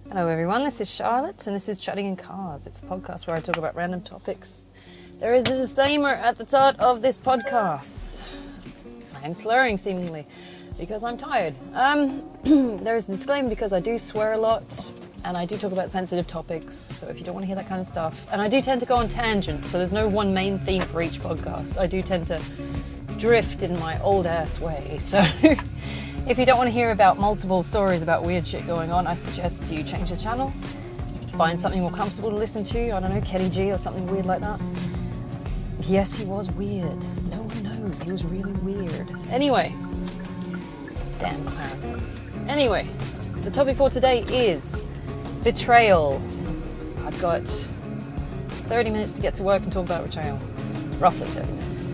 Hello everyone, this is Charlotte and this is Chatting in Cars. It's a podcast where I talk about random topics. There is a disclaimer at the start of this podcast. I am slurring seemingly because I'm tired. There is a disclaimer because I do swear a lot and I do talk about sensitive topics, so if you don't want to hear that kind of stuff. And I do tend to go on tangents, so there's no one main theme for each podcast. I do tend to drift in my old ass way, so if you don't want to hear about multiple stories about weird shit going on, I suggest you change the channel, find something more comfortable to listen to. I don't know, Kenny G or something weird like that. Yes, he was weird. No one knows, he was really weird. Anyway, damn clarinets. Anyway, the topic for today is betrayal. I've got 30 minutes to get to work and talk about betrayal. Roughly 30 minutes.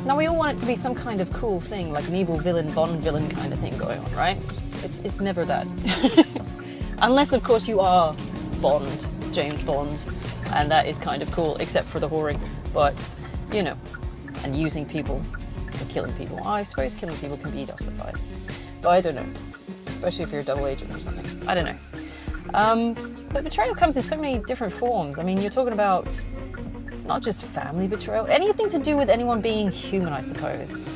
Now we all want it to be some kind of cool thing, like an evil villain, Bond villain kind of thing going on, right? It's never that. Unless, of course, you are Bond, James Bond, and that is kind of cool, except for the whoring. But, you know, and using people, or killing people. I suppose killing people can be justified. But I don't know. Especially if you're a double agent or something. I don't know. But betrayal comes in so many different forms. I mean, you're talking about not just family betrayal, anything to do with anyone being human, I suppose.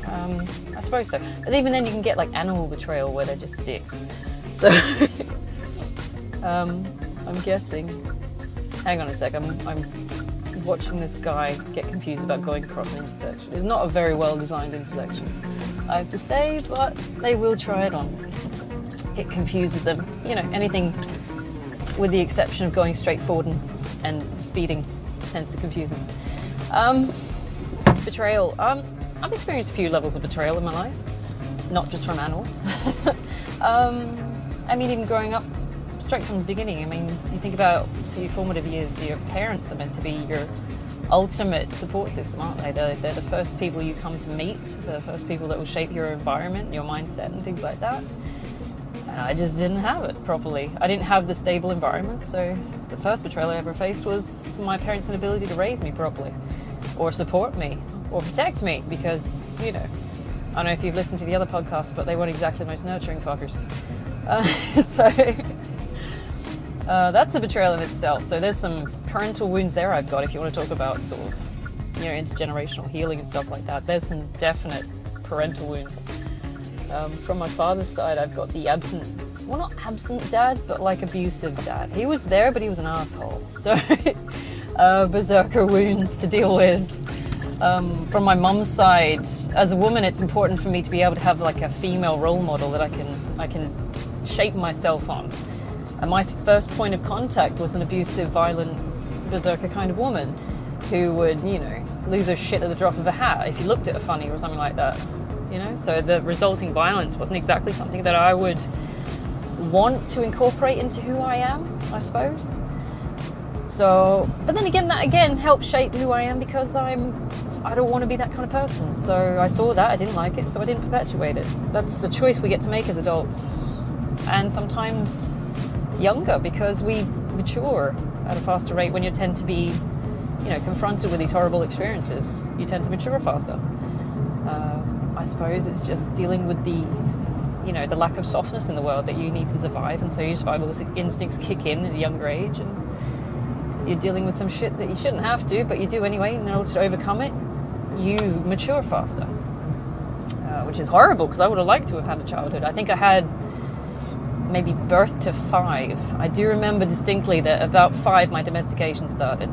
I suppose so. But even then you can get like animal betrayal where they're just dicks. So, I'm guessing. Hang on a sec, I'm watching this guy get confused about going across an intersection. It's not a very well designed intersection, I have to say, but they will try it on. It confuses them. You know, anything with the exception of going straight forward and speeding tends to confuse them. Betrayal. I've experienced a few levels of betrayal in my life, not just from animals. I mean, even growing up, straight from the beginning. I mean, you think about your formative years, your parents are meant to be your ultimate support system, aren't they? They're the first people you come to meet, the first people that will shape your environment, your mindset and things like that. And I just didn't have it properly. I didn't have the stable environment, so the first betrayal I ever faced was my parents' inability to raise me properly, or support me, or protect me, because, you know, I don't know if you've listened to the other podcasts, but they weren't exactly the most nurturing fuckers. That's a betrayal in itself. So there's some parental wounds there I've got, if you want to talk about sort of, you know, intergenerational healing and stuff like that. There's some definite parental wounds. From my father's side, I've got the not absent dad, but like abusive dad. He was there, but he was an asshole. So, berserker wounds to deal with. From my mum's side, as a woman, it's important for me to be able to have like a female role model that I can shape myself on. And my first point of contact was an abusive, violent, berserker kind of woman who would, you know, lose her shit at the drop of a hat if you looked at her funny or something like that. You know, so the resulting violence wasn't exactly something that I would want to incorporate into who I am, I suppose. So, but then again, that again helped shape who I am because I don't want to be that kind of person. So I saw that, I didn't like it, so I didn't perpetuate it. That's a choice we get to make as adults, and sometimes younger, because we mature at a faster rate when you tend to be, you know, confronted with these horrible experiences. You tend to mature faster. I suppose it's just dealing with the, you know, the lack of softness in the world that you need to survive, and so your survival instincts kick in at a younger age, and you're dealing with some shit that you shouldn't have to, but you do anyway, and in order to overcome it, you mature faster. Which is horrible, because I would have liked to have had a childhood. I think I had maybe birth to 5. I do remember distinctly that about 5 my domestication started.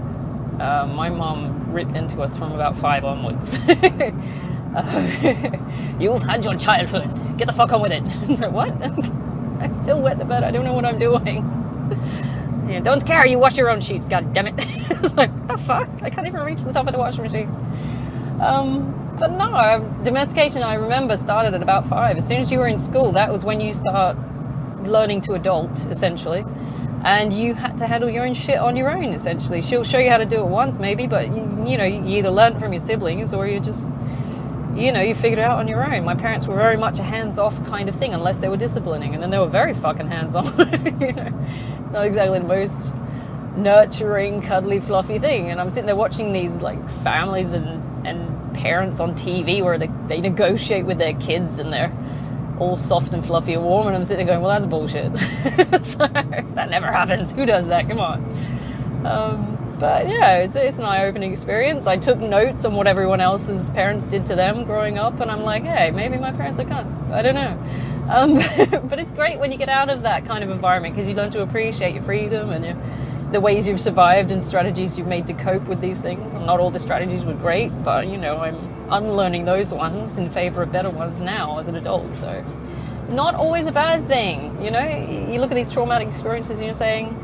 My mom ripped into us from about 5 onwards. You've had your childhood. Get the fuck on with it. So what? I still wet the bed. I don't know what I'm doing. Yeah, don't care. You wash your own sheets. God damn it. It's like, what the fuck? I can't even reach the top of the washing machine. But no, domestication, I remember, started at about 5. As soon as you were in school, that was when you start learning to adult, essentially. And you had to handle your own shit on your own, essentially. She'll show you how to do it once, maybe, but you know, you either learn from your siblings or you just, you know, you figured it out on your own. My parents were very much a hands-off kind of thing, unless they were disciplining, and then they were very fucking hands-on. You know, it's not exactly the most nurturing, cuddly, fluffy thing. And I'm sitting there watching these like families and parents on TV where they negotiate with their kids, and they're all soft and fluffy and warm, and I'm sitting there going, well, that's bullshit. So that never happens. Who does that? Come on. But yeah, it's an eye-opening experience. I took notes on what everyone else's parents did to them growing up, and I'm like, hey, maybe my parents are cunts. I don't know. But it's great when you get out of that kind of environment, because you learn to appreciate your freedom and the ways you've survived and strategies you've made to cope with these things. And not all the strategies were great, but I'm unlearning those ones in favor of better ones now as an adult. So not always a bad thing. You look at these traumatic experiences and you're saying,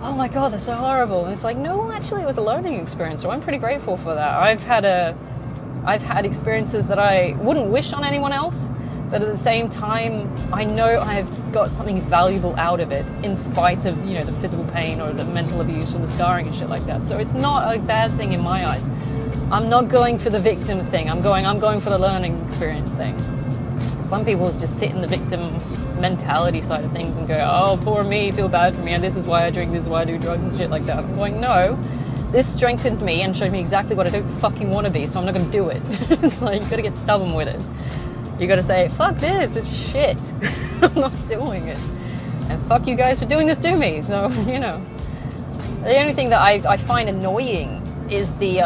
oh my God, they're so horrible. And it's like, no, actually it was a learning experience. So I'm pretty grateful for that. I've had experiences that I wouldn't wish on anyone else, but at the same time, I know I've got something valuable out of it in spite of, the physical pain or the mental abuse or the scarring and shit like that. So it's not a bad thing in my eyes. I'm not going for the victim thing. I'm going for the learning experience thing. Some people just sit in the victim mentality side of things and go, oh, poor me, feel bad for me, and this is why I drink, this is why I do drugs and shit like that. I'm going, no, this strengthened me and showed me exactly what I don't fucking want to be, so I'm not going to do it. It's like, you got to get stubborn with it. You got to say, fuck this, it's shit. I'm not doing it. And fuck you guys for doing this to me. So, The only thing that I find annoying is the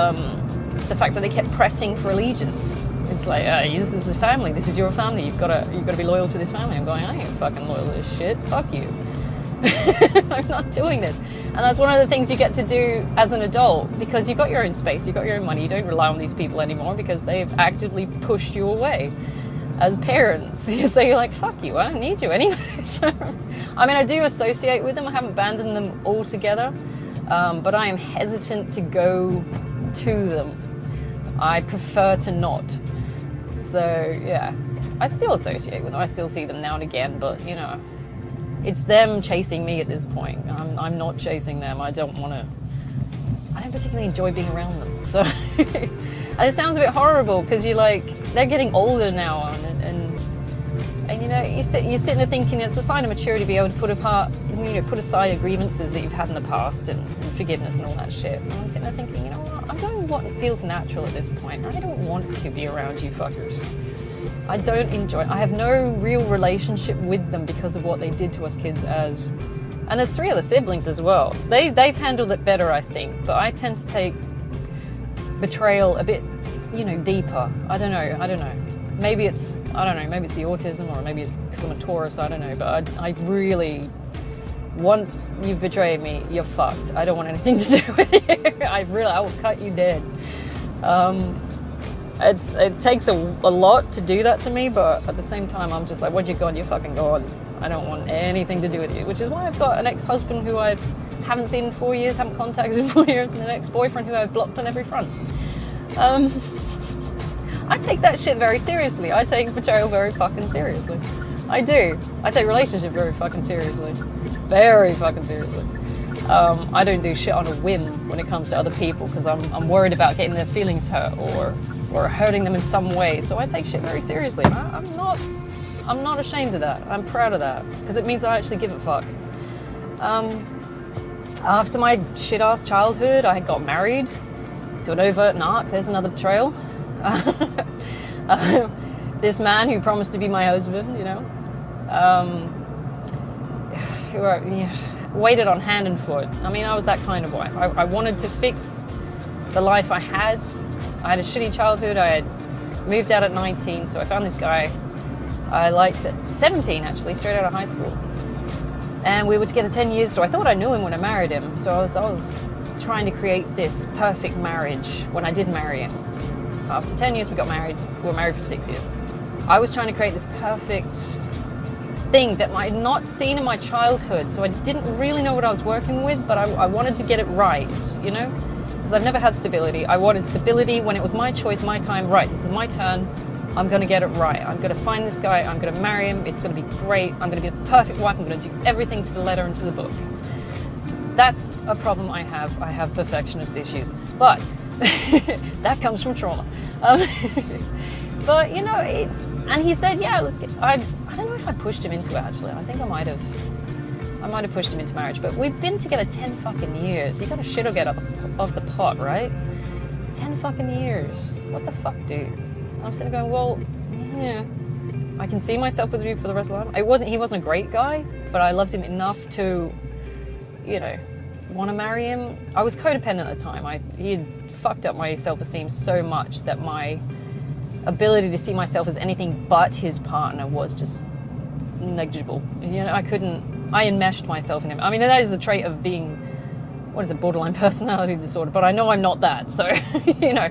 fact that they kept pressing for allegiance. It's like, this is the family. This is your family. You've got to be loyal to this family. I'm going, I ain't fucking loyal to this shit. Fuck you. I'm not doing this. And that's one of the things you get to do as an adult, because you've got your own space, you've got your own money. You don't rely on these people anymore because they've actively pushed you away. As parents, so you're like, fuck you, I don't need you anyway. So, I do associate with them. I haven't abandoned them altogether, but I am hesitant to go to them. I prefer to not. So yeah, I still associate with them. I still see them now and again, but it's them chasing me at this point. I'm not chasing them. I don't particularly enjoy being around them. So and it sounds a bit horrible because you're like, they're getting older now, and you're sitting there thinking it's a sign of maturity to be able to put aside the grievances that you've had in the past and forgiveness and all that shit. And I'm sitting there thinking, I'm doing what feels natural at this point. I don't want to be around you fuckers. I have no real relationship with them because of what they did to us kids and there's 3 other siblings as well. They've handled it better, I think, but I tend to take betrayal a bit, deeper. I don't know. Maybe it's the autism, or maybe it's because I'm a Taurus, I don't know. But I really, once you've betrayed me, you're fucked. I don't want anything to do with you. I will cut you dead. It takes a lot to do that to me, but at the same time, I'm just like, once you're gone, you're fucking gone. I don't want anything to do with you, which is why I've got an ex-husband who I haven't seen in 4 years, haven't contacted in 4 years, and an ex-boyfriend who I've blocked on every front. I take that shit very seriously. I take betrayal very fucking seriously. I do. I take relationship very fucking seriously. Very fucking seriously. I don't do shit on a whim when it comes to other people because I'm worried about getting their feelings hurt or hurting them in some way. So I take shit very seriously. I'm not ashamed of that. I'm proud of that because it means I actually give a fuck. After my shit-ass childhood, I got married to an overt narc. There's another betrayal. This man who promised to be my husband, waited on hand and foot. I was that kind of wife. I wanted to fix the life I had. I had a shitty childhood. I had moved out at 19, so I found this guy I liked at 17, actually, straight out of high school. And we were together 10 years, so I thought I knew him when I married him. So I was trying to create this perfect marriage when I did marry him. After 10 years, we got married. We were married for 6 years. I was trying to create this perfect thing that I had not seen in my childhood, so I didn't really know what I was working with, but I wanted to get it right, because I've never had stability. I wanted stability when it was my choice, my time. Right, this is my turn. I'm going to get it right. I'm going to find this guy. I'm going to marry him. It's going to be great. I'm going to be the perfect wife. I'm going to do everything to the letter and to the book. That's a problem I have. I have perfectionist issues, but that comes from trauma. But and he said, yeah, let's get, I don't know if I pushed him into it, actually. I think I might have pushed him into marriage, but we've been together 10 fucking years. You got to shit or get off the pot, right? 10 fucking years. What the fuck, dude? I'm sitting there going, well, yeah, I can see myself with you for the rest of life. He wasn't a great guy, but I loved him enough to, you know, want to marry him. I was codependent at the time. He had fucked up my self-esteem so much that my ability to see myself as anything but his partner was just negligible. You know, I enmeshed myself in him. I mean, that is the trait of being, borderline personality disorder, but I know I'm not that. So, you know,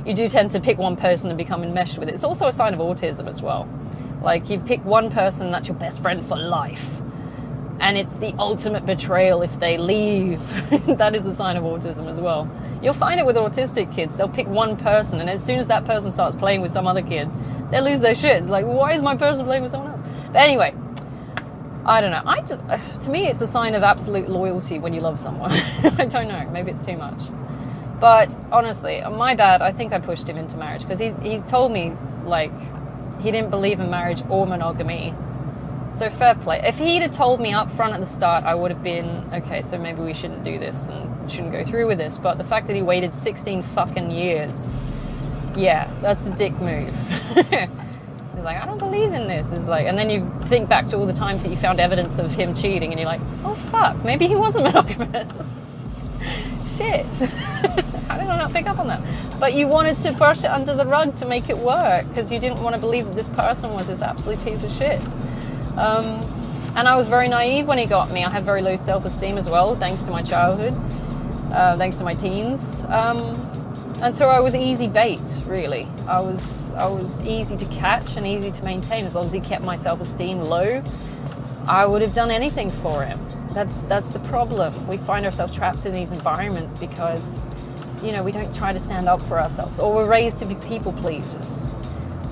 you do tend to pick one person and become enmeshed with it. It's also a sign of autism as well. Like, you pick one person that's your best friend for life, and it's the ultimate betrayal if they leave. That is a sign of autism as well. You'll find it with autistic kids. They'll pick one person, and as soon as that person starts playing with some other kid, they'll lose their shit. It's like, why is my person playing with someone else? But anyway, I don't know. To me, it's a sign of absolute loyalty when you love someone. I don't know. Maybe it's too much. But honestly, my bad. I think I pushed him into marriage because he told me, like, he didn't believe in marriage or monogamy. So fair play. If he'd have told me up front at the start, I would have been, okay, so maybe we shouldn't do this and shouldn't go through with this. But the fact that he waited 16 fucking years, yeah, that's a dick move. He's like, I don't believe in this. It's like, and then you think back to all the times that you found evidence of him cheating, and you're like, oh fuck, maybe he wasn't monogamous. Shit. How did I not pick up on that? But you wanted to brush it under the rug to make it work because you didn't want to believe that this person was this absolute piece of shit. And I was very naive when he got me. I had very low self-esteem as well, thanks to my childhood, thanks to my teens. And so I was easy bait, really. I was easy to catch and easy to maintain. As long as he kept my self-esteem low, I would have done anything for him. That's the problem. We find ourselves trapped in these environments because, you know, we don't try to stand up for ourselves, or we're raised to be people pleasers.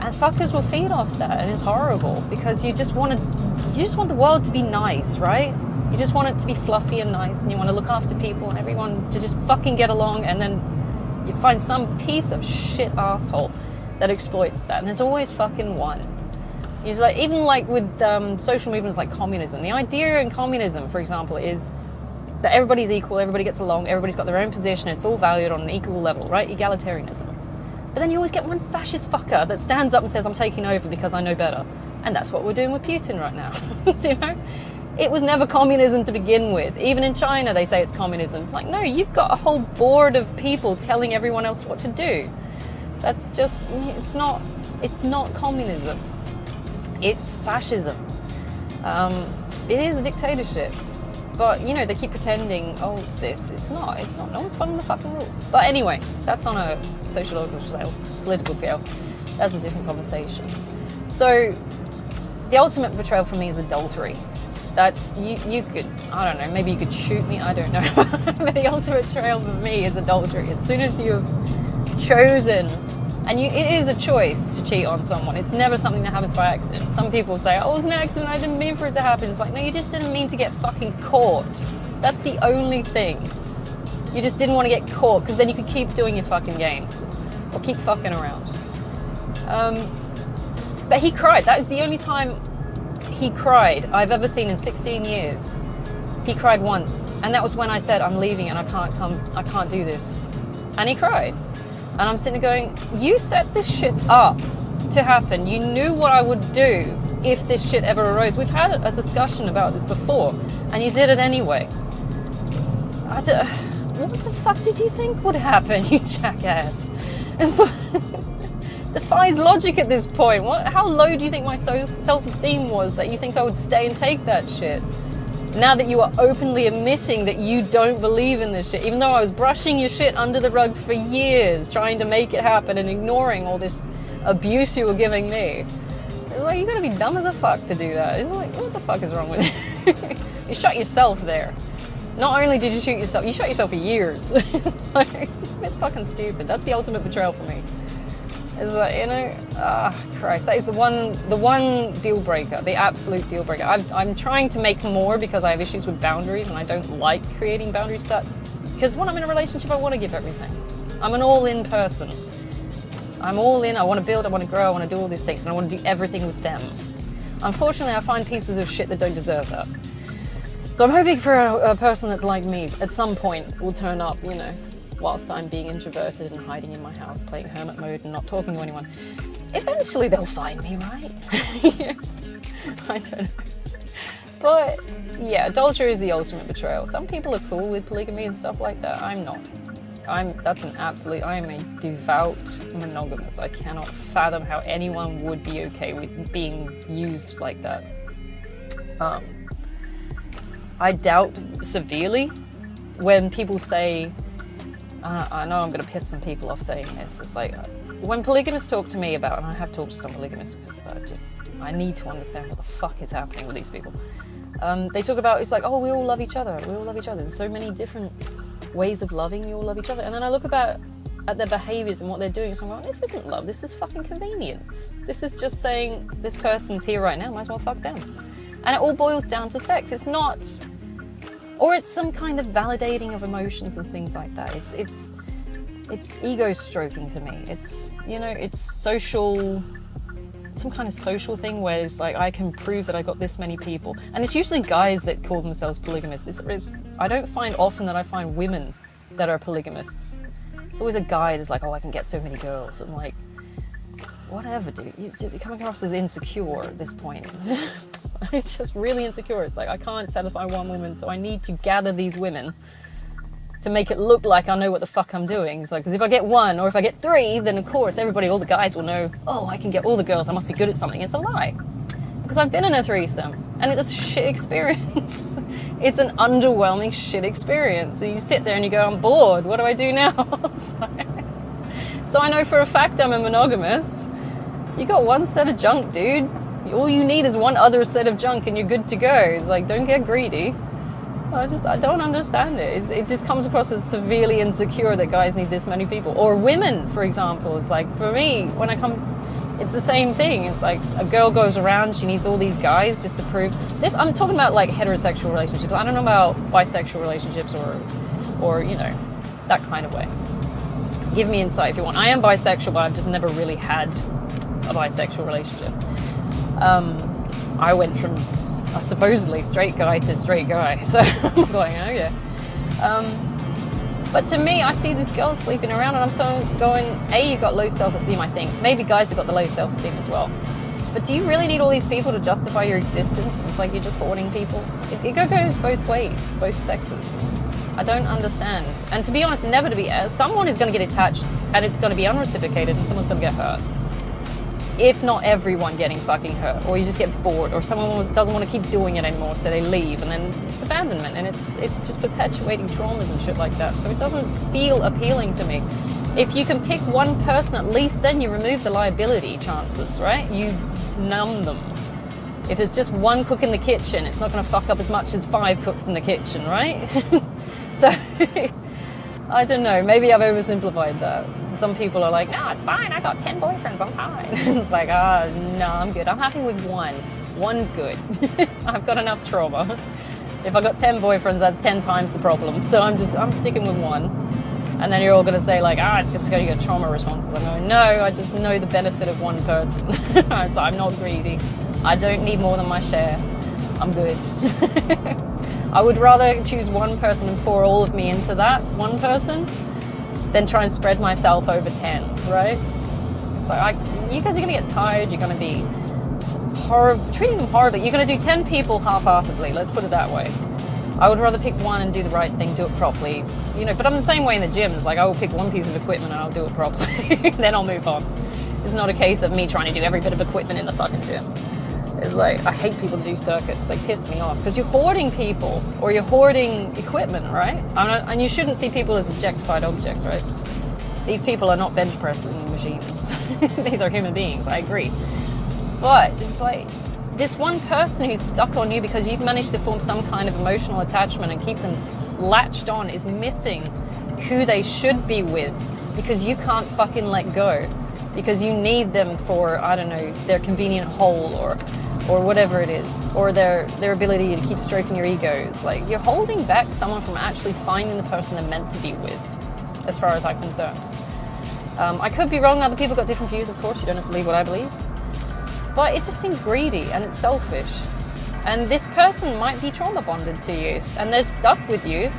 And fuckers will feed off that, and it's horrible because you just want the world to be nice, right? You just want it to be fluffy and nice, and you want to look after people and everyone to just fucking get along, and then you find some piece of shit asshole that exploits that, and there's always fucking one. It's like, even like with social movements like communism, the idea in communism, for example, is that everybody's equal, everybody gets along, everybody's got their own position, it's all valued on an equal level, right? Egalitarianism. But then you always get one fascist fucker that stands up and says, I'm taking over because I know better. And that's what we're doing with Putin right now. You know? It was never communism to begin with. Even in China, they say it's communism. It's like, no, you've got a whole board of people telling everyone else what to do. That's just, it's not communism. It's fascism. It is a dictatorship. But, you know, they keep pretending, oh, it's this. It's not. No one's following the fucking rules. But anyway, that's on a sociological scale, political scale. That's a different conversation. So, the ultimate betrayal for me is adultery. That's, you could, I don't know, maybe you could shoot me, I don't know. But the ultimate betrayal for me is adultery. As soon as you've chosen, and it is a choice to cheat on someone. It's never something that happens by accident. Some people say, oh, it was an accident, I didn't mean for it to happen. It's like, no, you just didn't mean to get fucking caught. That's the only thing. You just didn't want to get caught, because then you could keep doing your fucking games. Or keep fucking around. But he cried. That is the only time he cried I've ever seen in 16 years. He cried once. And that was when I said, I'm leaving and I can't do this. And he cried. And I'm sitting there going, you set this shit up to happen. You knew what I would do if this shit ever arose. We've had a discussion about this before, and you did it anyway. What the fuck did you think would happen, you jackass? It's like, defies logic at this point. How low do you think my self-esteem was that you think I would stay and take that shit? Now that you are openly admitting that you don't believe in this shit, even though I was brushing your shit under the rug for years, trying to make it happen and ignoring all this abuse you were giving me. It's like, you gotta be dumb as a fuck to do that. It's like, what the fuck is wrong with you? You shot yourself there. Not only did you shoot yourself, you shot yourself for years. It's like, it's fucking stupid. That's the ultimate betrayal for me. It's like, you know, Christ, that is the one deal breaker, the absolute deal breaker. I'm trying to make more because I have issues with boundaries, and I don't like creating boundaries because when I'm in a relationship, I want to give everything. I'm an all-in person. I'm all in, I want to build, I want to grow, I want to do all these things, and I want to do everything with them. Unfortunately, I find pieces of shit that don't deserve that. So I'm hoping for a person that's like me at some point will turn up, you know, whilst I'm being introverted and hiding in my house, playing hermit mode and not talking to anyone. eventually they'll find me, right? I don't know. But yeah, adultery is the ultimate betrayal. Some people are cool with polygamy and stuff like that. I'm not. I am a devout monogamist. I cannot fathom how anyone would be okay with being used like that. I doubt severely when people say, I know I'm going to piss some people off saying this, it's like, when polygamists talk to me about, and I have talked to some polygamists because I need to understand what the fuck is happening with these people. They talk about, it's like, oh, we all love each other. There's so many different ways of loving, you all love each other. And then I look at their behaviors and what they're doing, so I'm like, this isn't love, this is fucking convenience. This is just saying, this person's here right now, might as well fuck them. And it all boils down to sex. It's not, or it's some kind of validating of emotions and things like that. It's ego stroking to me. It's, it's social, some kind of social thing where it's like, I can prove that I got this many people. And it's usually guys that call themselves polygamists. I don't find often that I find women that are polygamists. It's always a guy that's like, oh, I can get so many girls. I'm like, whatever, dude. You're coming across as insecure at this point. It's just really insecure. It's like, I can't satisfy one woman, so I need to gather these women to make it look like I know what the fuck I'm doing. It's like, because if I get one or if I get three, then of course all the guys will know, oh, I can get all the girls, I must be good at something. It's a lie. Because I've been in a threesome and it's a shit experience. It's an underwhelming shit experience. So you sit there and you go, I'm bored, what do I do now? So I know for a fact I'm a monogamist. You got one set of junk, dude. All you need is one other set of junk and you're good to go. It's like, don't get greedy. I don't understand it. It just comes across as severely insecure that guys need this many people. Or women, for example. It's like, for me, when I come, it's the same thing. It's like a girl goes around, she needs all these guys just to prove this. I'm talking about like heterosexual relationships. I don't know about bisexual relationships or that kind of way. Give me insight if you want. I am bisexual, but I've just never really had a bisexual relationship. I went from a supposedly straight guy to straight guy, so I'm going, oh yeah. But to me, I see these girls sleeping around and I'm so going, A, you've got low self-esteem, I think. Maybe guys have got the low self-esteem as well. But do you really need all these people to justify your existence? It's like you're just hoarding people. It goes both ways, both sexes. I don't understand. And to be honest, inevitably, someone is going to get attached and it's going to be unreciprocated and someone's going to get hurt. If not everyone getting fucking hurt, or you just get bored, or someone doesn't want to keep doing it anymore, so they leave, and then it's abandonment, and it's just perpetuating traumas and shit like that. So it doesn't feel appealing to me. If you can pick one person, at least then you remove the liability chances, right? You numb them. If it's just one cook in the kitchen, it's not going to fuck up as much as 5 cooks in the kitchen, right? So I don't know, maybe I've oversimplified that. Some people are like, no, it's fine, I got 10 boyfriends, I'm fine. It's like, no, I'm good. I'm happy with one. One's good. I've got enough trauma. If I got 10 boyfriends, that's 10 times the problem. So I'm sticking with one. And then you're all gonna say like, it's just gonna get trauma responses. I'm going, no, I just know the benefit of one person. I'm not greedy. I don't need more than my share. I'm good. I would rather choose one person and pour all of me into that one person than try and spread myself over 10, right? It's like, you guys are gonna get tired, you're gonna be treating them horribly. You're gonna do 10 people half-assedly, let's put it that way. I would rather pick one and do the right thing, do it properly. But I'm the same way in the gym. It's like, I will pick one piece of equipment and I'll do it properly, then I'll move on. It's not a case of me trying to do every bit of equipment in the fucking gym. It's like, I hate people to do circuits. They piss me off because you're hoarding people or you're hoarding equipment, right? And you shouldn't see people as objectified objects, right? These people are not bench pressing machines. These are human beings, I agree. But it's like this one person who's stuck on you because you've managed to form some kind of emotional attachment and keep them latched on is missing who they should be with because you can't fucking let go. Because you need them for, I don't know, their convenient hole or whatever it is, or their ability to keep stroking your egos. Like, you're holding back someone from actually finding the person they're meant to be with, as far as I'm concerned. I could be wrong, other people got different views, of course, you don't have to believe what I believe. But it just seems greedy and it's selfish. And this person might be trauma bonded to you, and they're stuck with you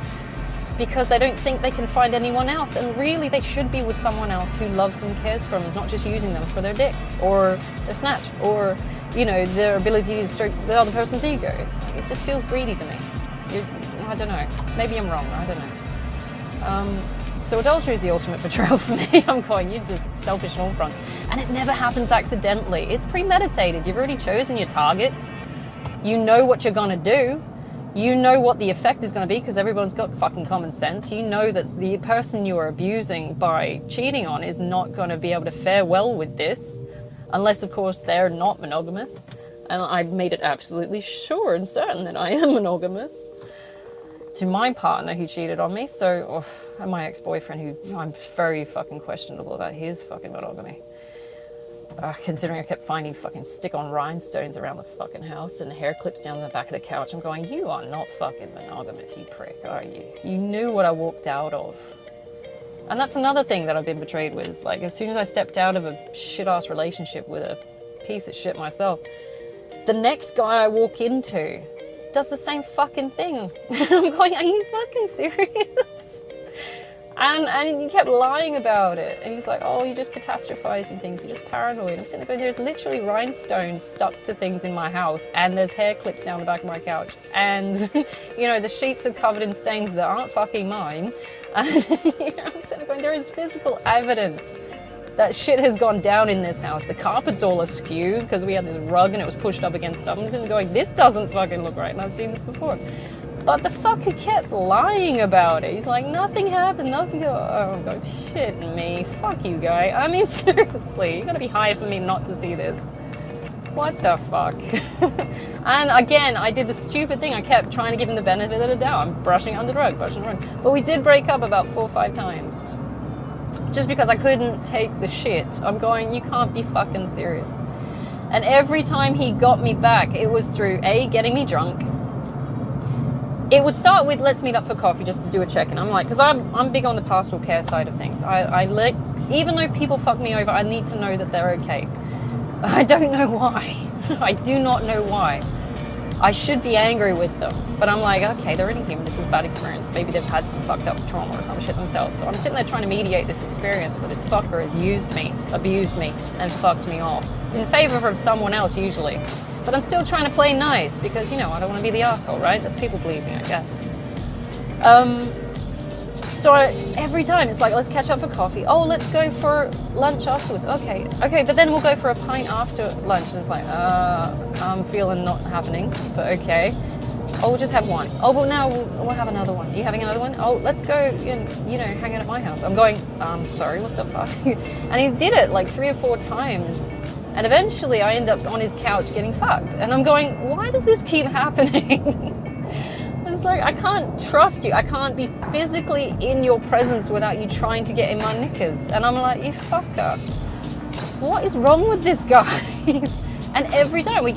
because they don't think they can find anyone else. And really, they should be with someone else who loves them, cares for them, is not just using them for their dick or their snatch or, you know, their ability to stroke the other person's ego. It just feels greedy to me. I don't know. Maybe I'm wrong. I don't know. So adultery is the ultimate betrayal for me. I'm going, you're just selfish on all fronts. And it never happens accidentally. It's premeditated. You've already chosen your target. You know what you're going to do. You know what the effect is going to be, because everyone's got fucking common sense. You know that the person you are abusing by cheating on is not going to be able to fare well with this, unless, of course, they're not monogamous. And I've made it absolutely sure and certain that I am monogamous to my partner who cheated on me. So, and my ex-boyfriend, who I'm very fucking questionable about his fucking monogamy. Considering I kept finding fucking stick-on rhinestones around the fucking house and hair clips down the back of the couch. I'm going, you are not fucking monogamous, you prick, are you? You knew what I walked out of. And that's another thing that I've been betrayed with. Is like, as soon as I stepped out of a shit-ass relationship with a piece of shit myself, the next guy I walk into does the same fucking thing. I'm going, are you fucking serious? And he kept lying about it. And he's like, oh, you're just catastrophizing things. You're just paranoid. I'm sitting there going, there's literally rhinestones stuck to things in my house. And there's hair clips down the back of my couch. And, you know, the sheets are covered in stains that aren't fucking mine. And you know, I'm sitting there going, there is physical evidence that shit has gone down in this house. The carpet's all askew because we had this rug and it was pushed up against stuff. I'm sitting there going, this doesn't fucking look right. And I've seen this before. But the fucker kept lying about it. He's like, nothing happened, nothing. Oh, I'm going, shit me, fuck you, guy. I mean, seriously, you gotta be high for me not to see this. What the fuck? And again, I did the stupid thing. I kept trying to give him the benefit of the doubt. I'm brushing it under the rug, brushing the rug. But we did break up about 4 or 5 times. Just because I couldn't take the shit. I'm going, you can't be fucking serious. And every time he got me back, it was through A, getting me drunk. It would start with, let's meet up for coffee, just do a check-in. I'm like, because I'm big on the pastoral care side of things. Even though people fuck me over, I need to know that they're okay. I don't know why. I do not know why. I should be angry with them. But I'm like, okay, they're only human. This is a bad experience. Maybe they've had some fucked up trauma or some shit themselves. So I'm sitting there trying to mediate this experience where this fucker has used me, abused me, and fucked me off. In favor of someone else, usually. But I'm still trying to play nice because, you know, I don't want to be the asshole, right? That's people pleasing, I guess. So every time it's like, let's catch up for coffee. Oh, let's go for lunch afterwards. Okay, but then we'll go for a pint after lunch. And it's like, I'm feeling not happening, but okay. Oh, we'll just have one. Oh, well, now we'll have another one. Are you having another one? Oh, let's go, you know, hang out at my house. I'm going, sorry, what the fuck? And he did it like 3 or 4 times. And eventually I end up on his couch getting fucked. And I'm going, why does this keep happening? It's like, I can't trust you. I can't be physically in your presence without you trying to get in my knickers. And I'm like, you fucker. What is wrong with this guy? And every time we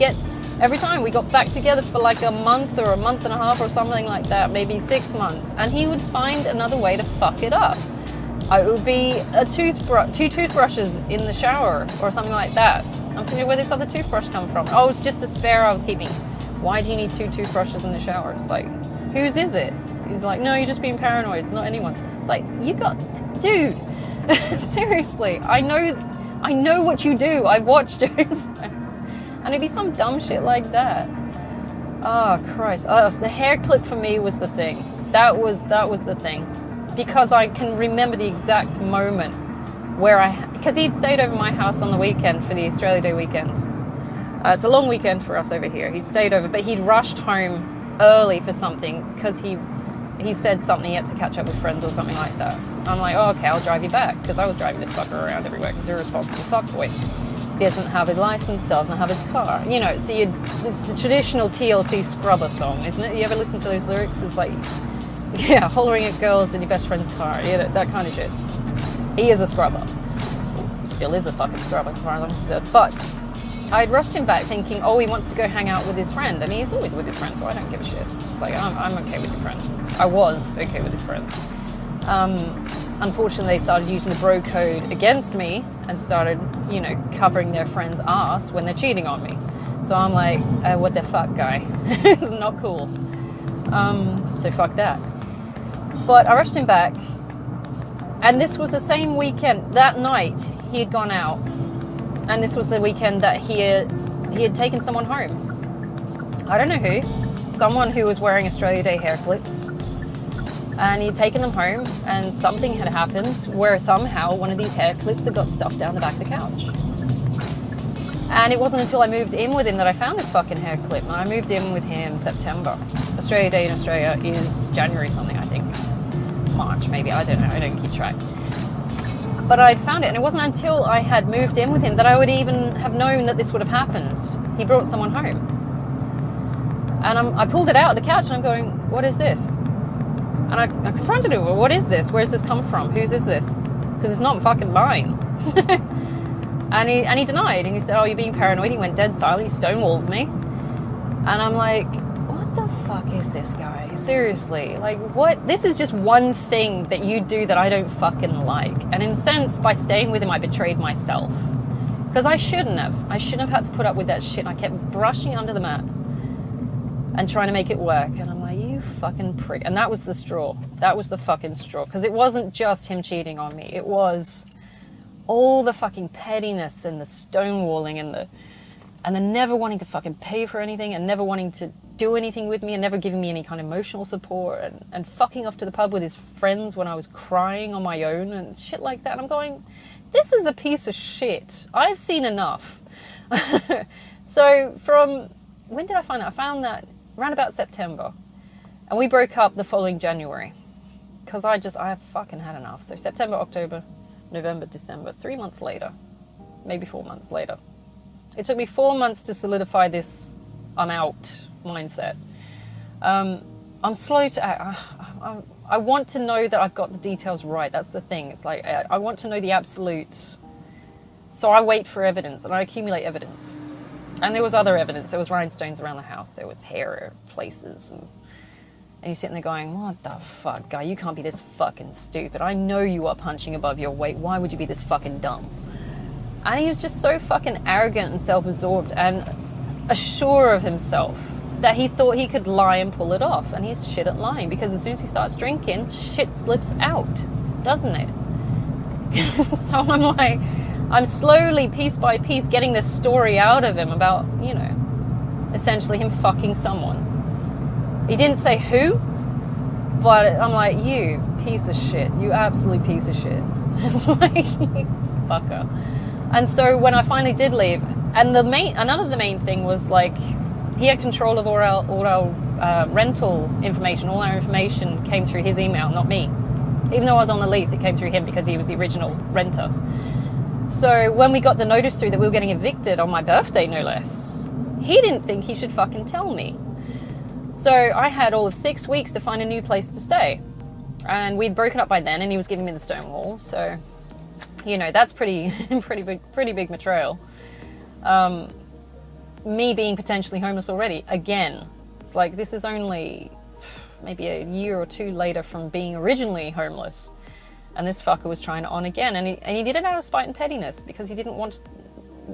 got back together for like a month or a month and a half or something like that, maybe 6 months. And he would find another way to fuck it up. It would be two toothbrushes in the shower or something like that. I'm thinking, where did this other toothbrush come from? Oh, it's just a spare I was keeping. Why do you need 2 toothbrushes in the shower? It's like, whose is it? He's like, no, you're just being paranoid. It's not anyone's. It's like, dude, seriously, I know what you do. I've watched it. And it'd be some dumb shit like that. Oh, Christ. The hair clip for me was the thing. That was the thing. Because I can remember the exact moment where because he'd stayed over my house on the weekend for the Australia Day weekend. It's a long weekend for us over here. He'd stayed over, but he'd rushed home early for something because he said something, he had to catch up with friends or something like that. I'm like, oh, okay, I'll drive you back, because I was driving this fucker around everywhere because he's a responsible fuckboy. Doesn't have his license, doesn't have his car. You know, it's the traditional TLC scrubber song, isn't it? You ever listen to those lyrics? It's like, yeah, hollering at girls in your best friend's car, yeah, that kind of shit. He is a scrubber. Still is a fucking scrubber as far as I'm concerned. But I'd rushed him back thinking, oh, he wants to go hang out with his friend. And he's always with his friends, so I don't give a shit. It's like, I'm okay with your friends. I was okay with his friends. Unfortunately, they started using the bro code against me and started, you know, covering their friend's ass when they're cheating on me. So I'm like, what the fuck, guy? It's not cool. So fuck that. But I rushed him back, and this was the same weekend. That night, he had gone out, and this was the weekend that he had taken someone home. I don't know who. Someone who was wearing Australia Day hair clips. And he'd taken them home, and something had happened where somehow one of these hair clips had got stuffed down the back of the couch. And it wasn't until I moved in with him that I found this fucking hair clip. And I moved in with him September. Australia Day in Australia is January something, I think. March, maybe. I don't know. I don't keep track. But I'd found it, and it wasn't until I had moved in with him that I would even have known that this would have happened. He brought someone home. And I pulled it out of the couch, and I'm going, what is this? And I confronted him, well, what is this? Where's this come from? Whose is this? Because it's not fucking mine. and he denied, and he said, oh, you're being paranoid. He went dead silent, he stonewalled me. And I'm like, what the fuck is this guy? Seriously, like what? This is just one thing that you do that I don't fucking like. And in a sense, by staying with him, I betrayed myself. Because I shouldn't have. I shouldn't have had to put up with that shit. I kept brushing under the mat and trying to make it work. And I'm like, you fucking prick. And that was the straw. That was the fucking straw. Because it wasn't just him cheating on me. It was all the fucking pettiness and the stonewalling and the never wanting to fucking pay for anything and never wanting to do anything with me and never giving me any kind of emotional support and fucking off to the pub with his friends when I was crying on my own and shit like that. And I'm going, this is a piece of shit. I've seen enough. So from, when did I find that? I found that around about September. And we broke up the following January. Because I have fucking had enough. So September, October, November, December, 3 months later. Maybe 4 months later. It took me 4 months to solidify this I'm out mindset. I'm slow to act. I want to know that I've got the details right. That's the thing. It's like, I want to know the absolutes. So I wait for evidence and I accumulate evidence. And there was other evidence. There was rhinestones around the house. There was hair places. And you're sitting there going, what the fuck, guy? You can't be this fucking stupid. I know you are punching above your weight. Why would you be this fucking dumb? And he was just so fucking arrogant and self-absorbed and assured of himself that he thought he could lie and pull it off. And he's shit at lying because as soon as he starts drinking, shit slips out, doesn't it? So I'm like, I'm slowly, piece by piece, getting this story out of him about, you know, essentially him fucking someone. He didn't say who, but I'm like, you piece of shit. You absolute piece of shit. It's like, fucker. And so when I finally did leave, and another the main thing was like, he had control of all our rental information. All our information came through his email, not me. Even though I was on the lease, it came through him because he was the original renter. So when we got the notice through that we were getting evicted on my birthday, no less, he didn't think he should fucking tell me. So I had all of 6 weeks to find a new place to stay. And we'd broken up by then, and he was giving me the stonewall. So, you know, that's pretty big betrayal. Me being potentially homeless already, again, it's like this is only maybe a year or two later from being originally homeless. And this fucker was trying to on again. And he did it out of spite and pettiness because he didn't want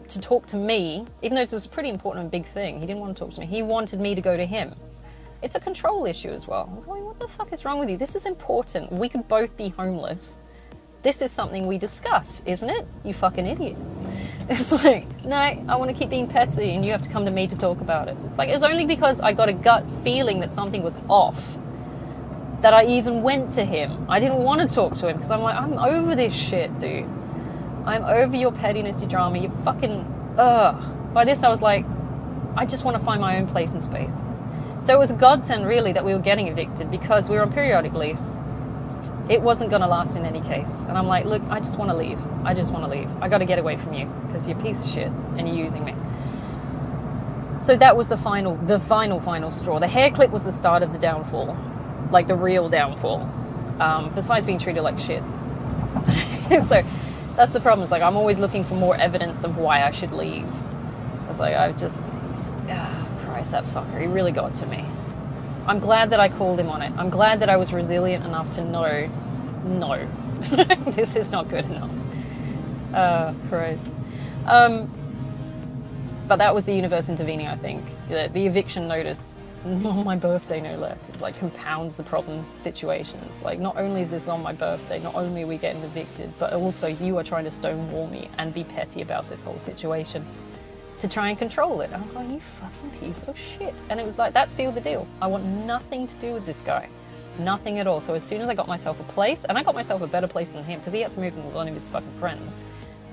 to talk to me, even though this was a pretty important and big thing. He didn't want to talk to me. He wanted me to go to him. It's a control issue as well. I'm going, what the fuck is wrong with you? This is important. We could both be homeless. This is something we discuss, isn't it? You fucking idiot. It's like, no, I want to keep being petty and you have to come to me to talk about it. It's like, it was only because I got a gut feeling that something was off that I even went to him. I didn't want to talk to him because I'm like, I'm over this shit, dude. I'm over your pettiness, your drama, you fucking, ugh. By this I was like, I just want to find my own place and space. So it was a godsend really that we were getting evicted because we were on periodic lease. It wasn't going to last in any case. And I'm like, look, I just want to leave. I just want to leave. I got to get away from you because you're a piece of shit and you're using me. So that was the final straw. The hair clip was the start of the downfall, like the real downfall, besides being treated like shit. So that's the problem. It's like I'm always looking for more evidence of why I should leave. It's like Christ, that fucker, he really got to me. I'm glad that I called him on it. I'm glad that I was resilient enough to know, no, this is not good enough. Christ. But that was the universe intervening, I think. The eviction notice on my birthday no less. It's like compounds the problem situation. It's like, not only is this on my birthday, not only are we getting evicted, but also you are trying to stonewall me and be petty about this whole situation to try and control it. I was like, you fucking piece of shit. And it was like, that sealed the deal. I want nothing to do with this guy. Nothing at all. So as soon as I got myself a place, and I got myself a better place than him, because he had to move in with one of his fucking friends.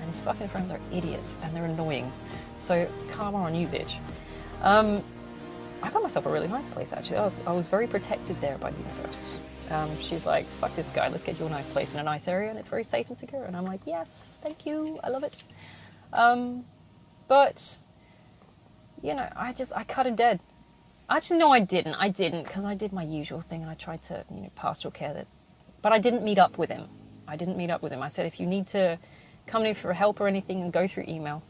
And his fucking friends are idiots, and they're annoying. So karma on you, bitch. I got myself a really nice place, actually. I was very protected there by the universe. She's like, fuck this guy, let's get you a nice place in a nice area, and it's very safe and secure. And I'm like, yes, thank you, I love it. But, you know, I cut him dead. Actually, no, I didn't, because I did my usual thing, and I tried to, you know, pastoral care that, but I didn't meet up with him. I said, if you need to come to me for help or anything, and go through email.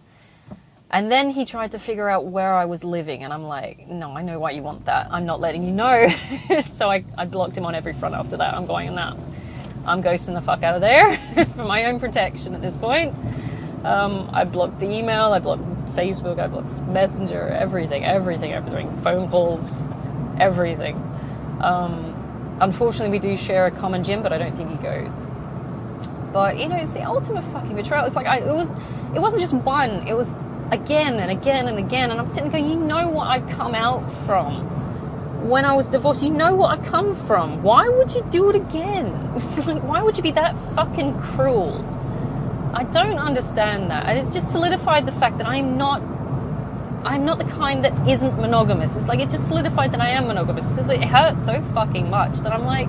And then he tried to figure out where I was living, and I'm like, no, I know why you want that. I'm not letting you know. So I blocked him on every front after that. I'm going, no, I'm ghosting the fuck out of there for my own protection at this point. I blocked the email, I blocked Facebook, I blocked Messenger, everything, phone calls, everything. Unfortunately, we do share a common gym, but I don't think he goes. But, you know, it's the ultimate fucking betrayal. It's like, it wasn't just one, it was again and again and again, and I'm sitting there going, you know what I've come out from when I was divorced, you know what I've come from, why would you do it again? It's like, why would you be that fucking cruel? I don't understand that, and it's just solidified the fact that I'm not the kind that isn't monogamous. It's like, it just solidified that I am monogamous, because it hurts so fucking much that I'm like,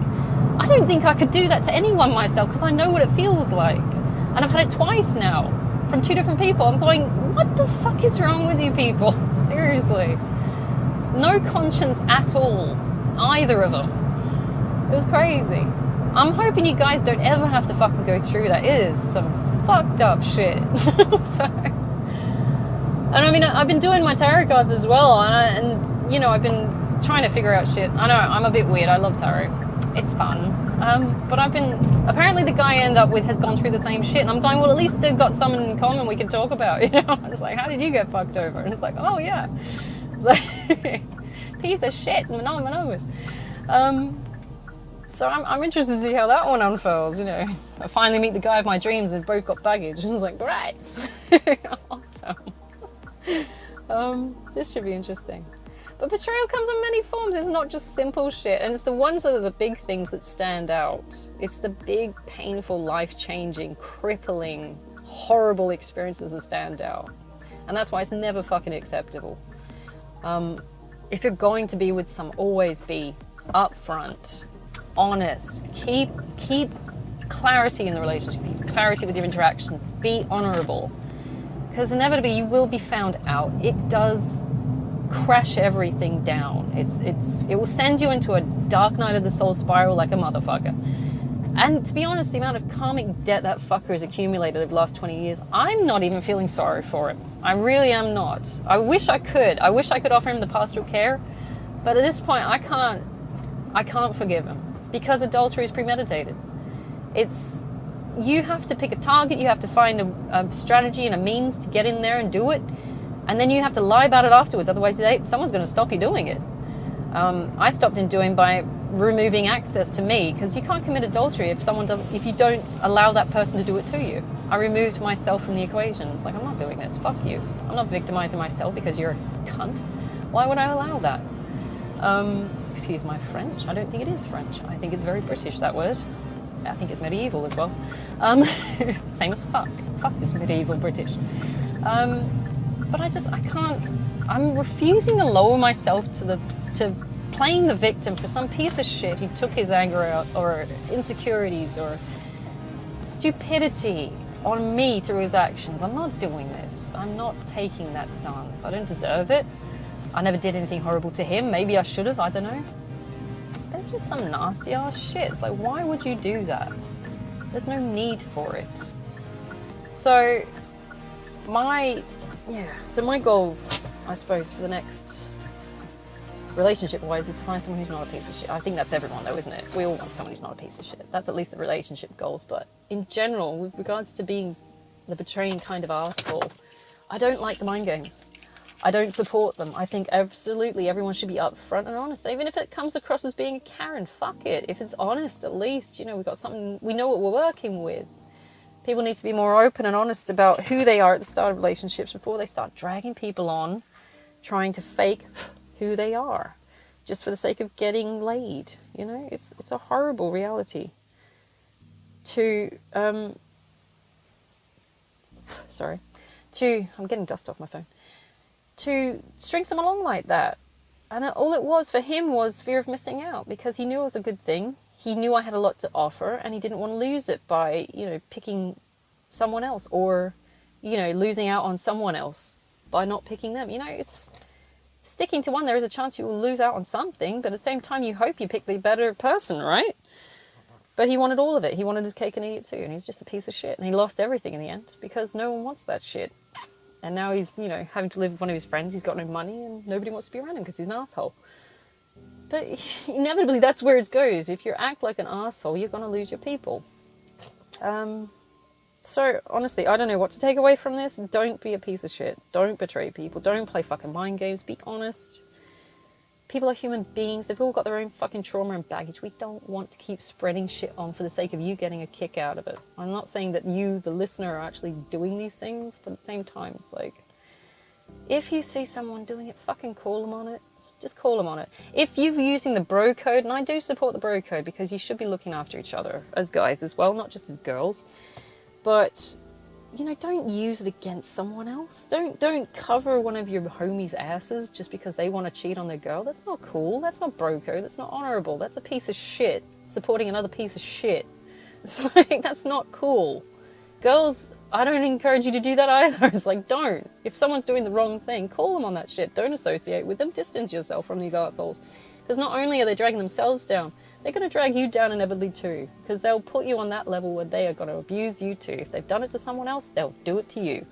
I don't think I could do that to anyone myself, because I know what it feels like, and I've had it twice now from 2 different people. I'm going, what the fuck is wrong with you people? Seriously. No conscience at all. Either of them. It was crazy. I'm hoping you guys don't ever have to fucking go through that. It is some fucked up shit. So, and I mean, I've been doing my tarot cards as well, and you know, I've been trying to figure out shit. I know, I'm a bit weird. I love tarot. It's fun. But apparently the guy I end up with has gone through the same shit, and I'm going, well, at least they've got something in common we can talk about, you know? It's like, how did you get fucked over? And it's like, oh yeah. It's like, piece of shit, monogamous. So I'm interested to see how that one unfolds, you know. I finally meet the guy of my dreams and both got baggage, and it's like, great. Awesome. This should be interesting. But betrayal comes in many forms. It's not just simple shit. And it's the ones that are the big things that stand out. It's the big, painful, life-changing, crippling, horrible experiences that stand out. And that's why it's never fucking acceptable. If you're going to be with someone, always be upfront, honest. Keep clarity in the relationship. Keep clarity with your interactions. Be honorable. Because inevitably you will be found out. It does crash everything down. It will send you into a dark night of the soul spiral like a motherfucker. And to be honest, the amount of karmic debt that fucker has accumulated over the last 20 years, I'm not even feeling sorry for him. I really am not. I wish I could. I wish I could offer him the pastoral care, but at this point I can't forgive him, because adultery is premeditated. You have to pick a target, you have to find a strategy and a means to get in there and do it. And then you have to lie about it afterwards, otherwise someone's going to stop you doing it. I stopped in doing by removing access to me, because you can't commit adultery if you don't allow that person to do it to you. I removed myself from the equation. It's like, I'm not doing this, fuck you. I'm not victimizing myself because you're a cunt. Why would I allow that? Excuse my French. I don't think it is French. I think it's very British, that word. I think it's medieval as well. Same as fuck. Fuck is medieval British. But I can't, I'm refusing to lower myself to playing the victim for some piece of shit who took his anger out, or insecurities, or stupidity on me through his actions. I'm not doing this. I'm not taking that stance. I don't deserve it. I never did anything horrible to him. Maybe I should have, I don't know. But it's just some nasty ass shit. It's like, why would you do that? There's no need for it. So my goals, I suppose, for the next relationship-wise is to find someone who's not a piece of shit. I think that's everyone though, isn't it? We all want someone who's not a piece of shit. That's at least the relationship goals. But in general, with regards to being the betraying kind of arsehole, I don't like the mind games. I don't support them. I think absolutely everyone should be upfront and honest. Even if it comes across as being a Karen, fuck it. If it's honest, at least, you know, we've got something, we know what we're working with. People need to be more open and honest about who they are at the start of relationships before they start dragging people on, trying to fake who they are, just for the sake of getting laid. You know, it's a horrible reality. I'm getting dust off my phone. To string someone along like that. And all it was for him was fear of missing out, because he knew it was a good thing. He knew I had a lot to offer, and he didn't want to lose it by, you know, picking someone else, or, you know, losing out on someone else by not picking them. You know, it's sticking to one. There is a chance you will lose out on something, but at the same time, you hope you pick the better person, right? But he wanted all of it. He wanted his cake and eat it too, and he's just a piece of shit. And he lost everything in the end because no one wants that shit. And now he's, you know, having to live with one of his friends. He's got no money and nobody wants to be around him because he's an asshole. But inevitably, that's where it goes. If you act like an asshole, you're going to lose your people. So, honestly, I don't know what to take away from this. Don't be a piece of shit. Don't betray people. Don't play fucking mind games. Be honest. People are human beings. They've all got their own fucking trauma and baggage. We don't want to keep spreading shit on for the sake of you getting a kick out of it. I'm not saying that you, the listener, are actually doing these things, but at the same time, it's like, if you see someone doing it, fucking call them on it. Just call them on it. If you're using the bro code, and I do support the bro code because you should be looking after each other as guys as well, not just as girls. But, you know, don't use it against someone else. Don't cover one of your homies' asses just because they want to cheat on their girl. That's not cool. That's not bro code. That's not honorable. That's a piece of shit. Supporting another piece of shit. It's like, that's not cool. Girls, I don't encourage you to do that either. It's like, don't. If someone's doing the wrong thing, call them on that shit. Don't associate with them. Distance yourself from these assholes. Because not only are they dragging themselves down, they're going to drag you down inevitably too. Because they'll put you on that level where they are going to abuse you too. If they've done it to someone else, they'll do it to you.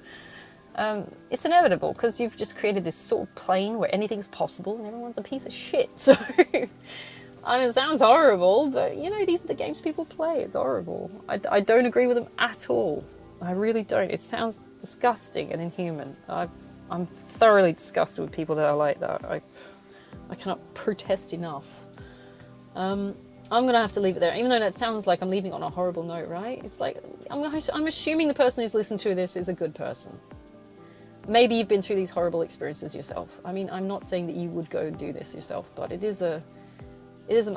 It's inevitable because you've just created this sort of plane where anything's possible and everyone's a piece of shit. So, and it sounds horrible, but you know, these are the games people play. It's horrible. I don't agree with them at all. I really don't. It sounds disgusting and inhuman. I'm thoroughly disgusted with people that are like that. I cannot protest enough. I'm going to have to leave it there, even though that sounds like I'm leaving on a horrible note, right? It's like, I'm assuming the person who's listened to this is a good person. Maybe you've been through these horrible experiences yourself. I mean, I'm not saying that you would go and do this yourself, but it is an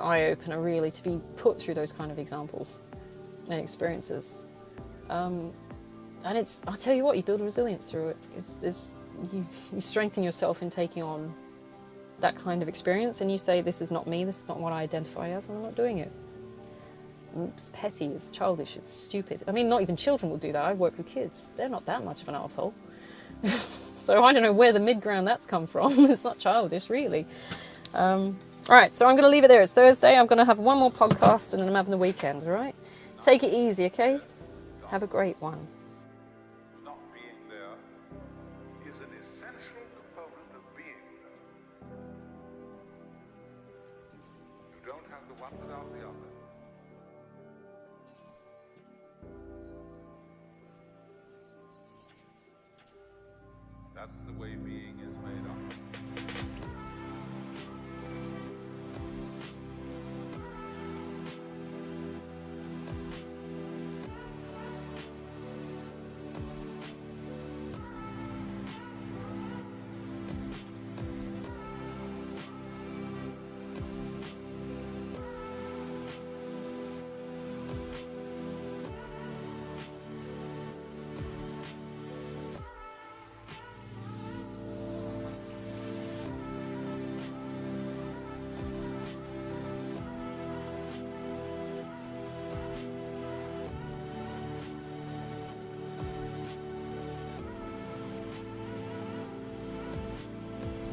eye-opener, really, to be put through those kind of examples and experiences. And I'll tell you what, you build resilience through it. You strengthen yourself in taking on that kind of experience, and you say, this is not me, this is not what I identify as, and I'm not doing it. It's petty, it's childish, it's stupid. I mean, not even children will do that. I work with kids. They're not that much of an asshole. So I don't know where the mid-ground that's come from. It's not childish, really. Alright, so I'm going to leave it there. It's Thursday. I'm going to have one more podcast, and then I'm having the weekend, alright? Take it easy, okay? Have a great one. Without the other. That's the way being is meant.